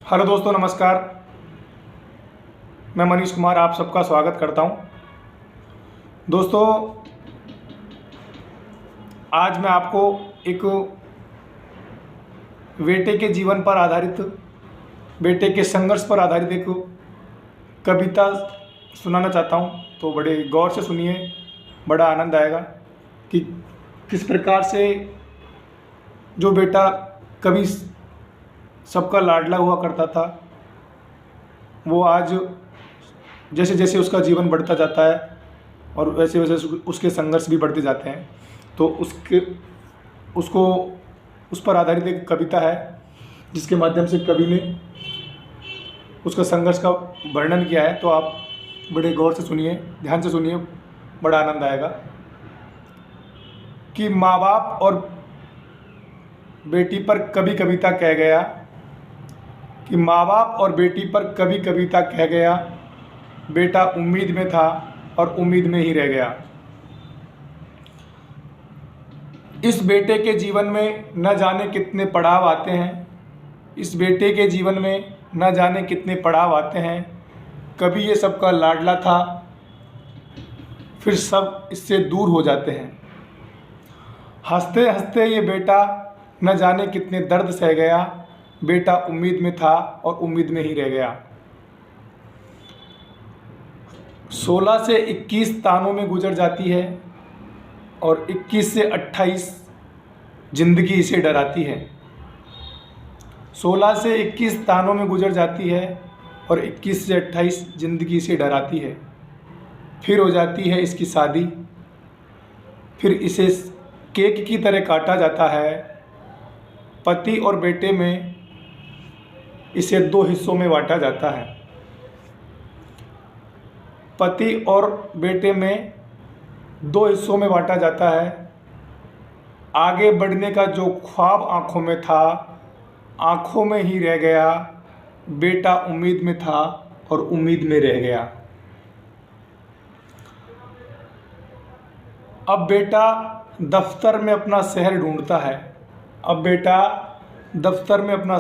Hello दोस्तों, नमस्कार। मैं मनीष कुमार आप सबका स्वागत करता हूं। दोस्तों, आज मैं आपको एक बेटे के जीवन पर आधारित, बेटे के संघर्ष पर आधारित एक कविता सुनाना चाहता हूं। तो बड़े गौर से सुनिए, बड़ा आनंद आएगा कि किस प्रकार से जो बेटा कभी सबका लाडला हुआ करता था, वो आज जैसे जैसे उसका जीवन बढ़ता जाता है और वैसे वैसे उसके संघर्ष भी बढ़ते जाते हैं। तो उसको उस पर आधारित एक कविता है, जिसके माध्यम से कवि ने उसका संघर्ष का वर्णन किया है। तो आप बड़े गौर से सुनिए, ध्यान से सुनिए, बड़ा आनंद आएगा। कि माँ बाप और बेटी पर कभी कविता कह गया, कि माँ बाप और बेटी पर कभी कविता कह गया, बेटा उम्मीद में था और उम्मीद में ही रह गया। इस बेटे के जीवन में न जाने कितने पड़ाव आते हैं, इस बेटे के जीवन में न जाने कितने पड़ाव आते हैं। कभी ये सबका लाडला था, फिर सब इससे दूर हो जाते हैं। हंसते हंसते ये बेटा न जाने कितने दर्द सह गया, बेटा उम्मीद में था और उम्मीद में ही रह गया। 16 से 21 तानों में गुजर जाती है और 21 से 28 जिंदगी इसे डराती है। 16 से 21 तानों में गुजर जाती है और 21 से 28 जिंदगी इसे डराती है। फिर हो जाती है इसकी शादी, फिर इसे केक की तरह काटा जाता है। पति और बेटे में इसे 2 हिस्सों में बांटा जाता है। पति और बेटे में 2 हिस्सों में बांटा जाता है। आगे बढ़ने का जो ख्वाब आंखों में था, आंखों में ही रह गया। बेटा उम्मीद में था और उम्मीद में रह गया। अब बेटा दफ्तर में अपना शहर ढूंढता है। अब बेटा दफ्तर में अपना